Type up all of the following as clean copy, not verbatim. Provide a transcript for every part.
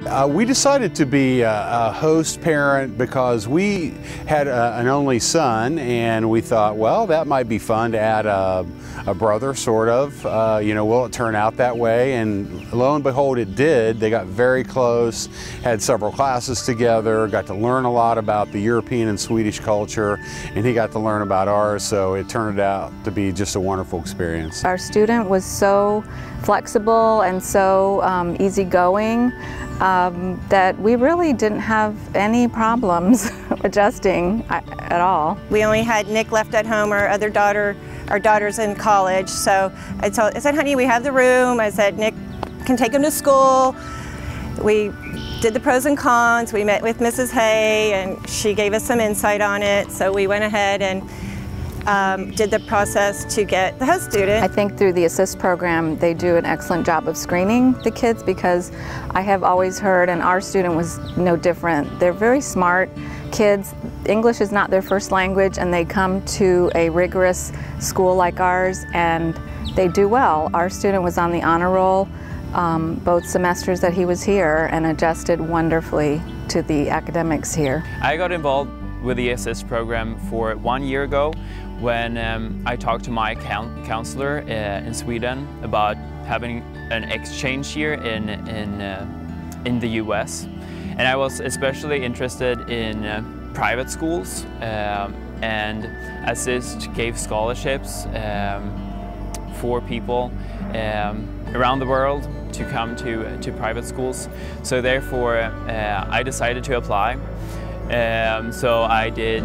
We decided to be a host parent because we had an only son, and we thought, well, that might be fun to add a brother, sort of. Will it turn out that way? And lo and behold, it did. They got very close, had several classes together, got to learn a lot about the European and Swedish culture, and he got to learn about ours, so it turned out to be just a wonderful experience. Our student was so flexible and so easygoing that we really didn't have any problems adjusting at all. We only had Nick left at home. Our daughter's in college, so I said, honey, we have the room. I said, Nick can take him to school. We did the pros and cons. We met with Mrs. Hay, and she gave us some insight on it, so we went ahead and did the process to get the host student. I think through the ASSIST program they do an excellent job of screening the kids, because I have always heard, and our student was no different, they're very smart kids. English is not their first language, and they come to a rigorous school like ours and they do well. Our student was on the honor roll both semesters that he was here and adjusted wonderfully to the academics here. I got involved with the ASSIST program for 1 year ago when I talked to my counselor in Sweden about having an exchange year in the US. And I was especially interested in private schools, and ASSIST gave scholarships for people around the world to come to private schools. So therefore I decided to apply. So I did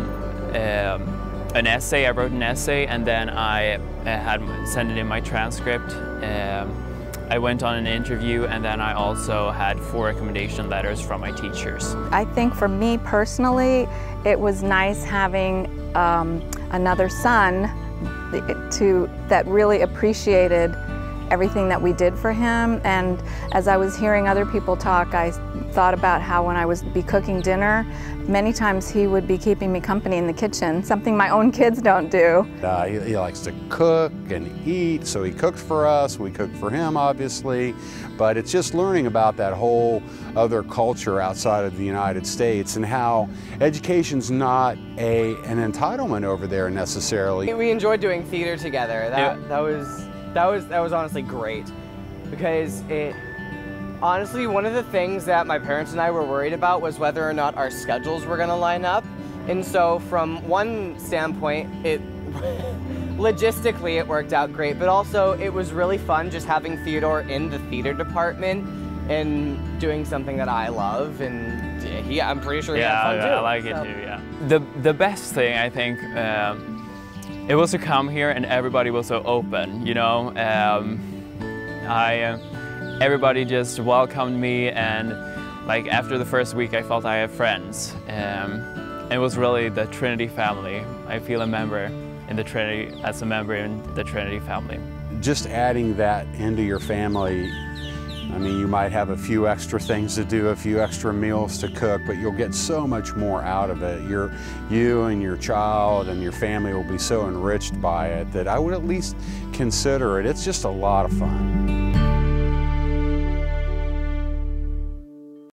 an essay, I wrote an essay, and then I had sent it in my transcript. I went on an interview, and then I also had 4 recommendation letters from my teachers. I think for me personally, it was nice having another son that really appreciated everything that we did for him. And as I was hearing other people talk, I thought about how when I would be cooking dinner, many times he would be keeping me company in the kitchen, something my own kids don't do. He likes to cook and eat, so he cooked for us, we cooked for him obviously, but it's just learning about that whole other culture outside of the United States and how education's not an entitlement over there necessarily. We enjoyed doing theater together. That was honestly great, because honestly, one of the things that my parents and I were worried about was whether or not our schedules were going to line up. And so from one standpoint, logistically it worked out great, but also it was really fun just having Theodore in the theater department and doing something that I love, and I'm pretty sure he had fun too. Yeah, I like it too, yeah. The best thing, I think, it was to come here and everybody was so open, you know. Everybody just welcomed me, and like after the first week I felt I had friends. It was really the Trinity family. I feel a member in the Trinity, as a member in the Trinity family. Just adding that into your family, I mean, you might have a few extra things to do, a few extra meals to cook, but you'll get so much more out of it. You and your child and your family will be so enriched by it that I would at least consider it. It's just a lot of fun.